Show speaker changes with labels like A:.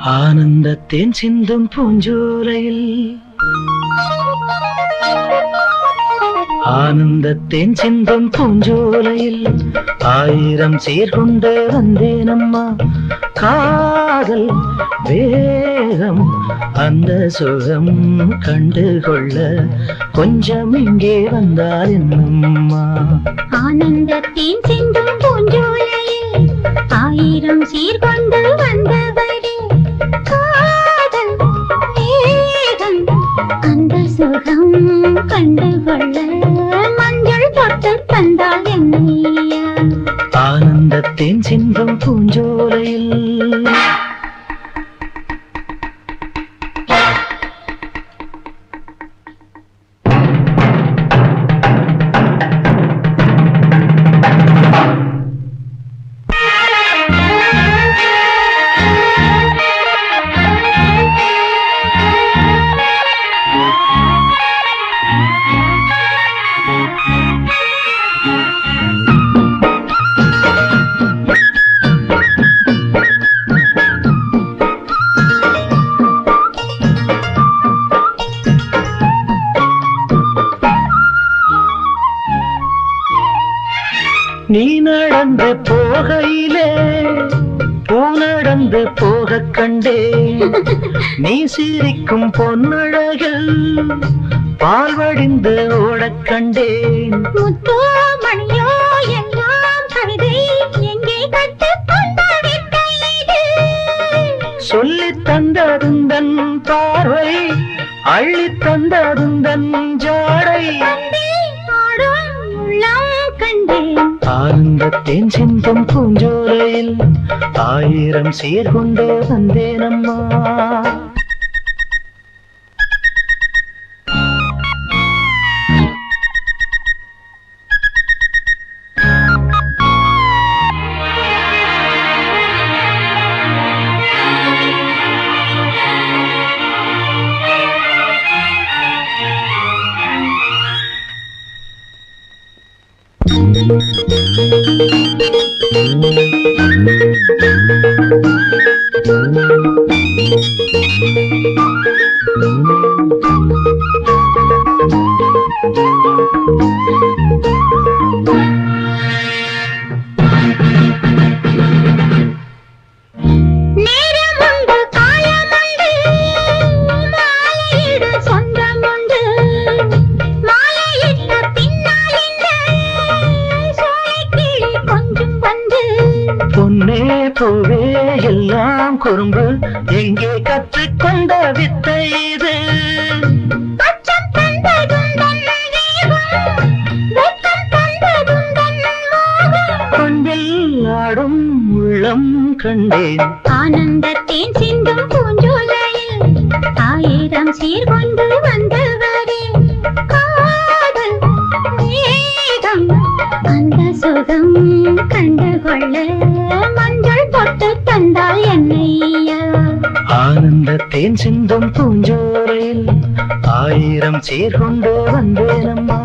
A: ஆனந்தத்தேன் சிந்தும் பூஞ்சோலையில் ஆனந்தத்தேன் சிந்தும் பூஞ்சோலையில் ஆயிரம் சீர்கொண்டு வந்தேனம்மா. காதல் வேகம் அந்த சுகம் கண்டுகொள்ள கொஞ்சம் இங்கே வந்தால் என்னம்மா.
B: ஆனந்தத்தேன் சிந்தும் பூஞ்சோலையில் ஆயிரம் சீர்கொண்டு வந்தவரே, காதல் வேகம் அந்த சுகம் கண்டுகொள்ள மஞ்சள் தொட்டு தந்தால் என்னையா.
A: ஆனந்தத்தேன் சிந்தும் பூஞ்சோலையில் நீ நடந்து போகையிலே பூ நடந்து போக கண்டே. நீ சிரிக்கும் பொன்னழகில் பால் வடிந்து ஓடக் கண்டேன்.
B: முத்தோ மணியோ எல்லாம் கவிதை எங்கே கற்றுக்கொண்ட வித்தையிது.
A: சொல்லித் தந்ததுந்தன் பார்வை அள்ளித் தந்ததுந்தன் ஜாடை. ஆனந்தத்தேன் சிந்தும் பூஞ்சோலையில் ஆயிரம் சீர்கொண்டு வந்தேனம்மா. பொன்னே பூவே எல்லாம் குறும்பு எங்கே கற்றுக்கொண்ட வித்தை இது. கொஞ்சில் ஆடும் உள்ளம் கண்டேன்.
B: ஆனந்தத்தேன் சிந்தும் பூஞ்சோலையில் ஆயிரம் சீர்கொண்டு வந்தவரே, காதல் வேகம் அந்த சுகம் கண்டுகொள்ள மஞ்சள் தொட்டு தந்தால் என்னையா.
A: ஆனந்தத்தேன் சிந்தும் பூஞ்சோலையில் ஆயிரம் சீர்கொண்டு வந்தேனம்மா.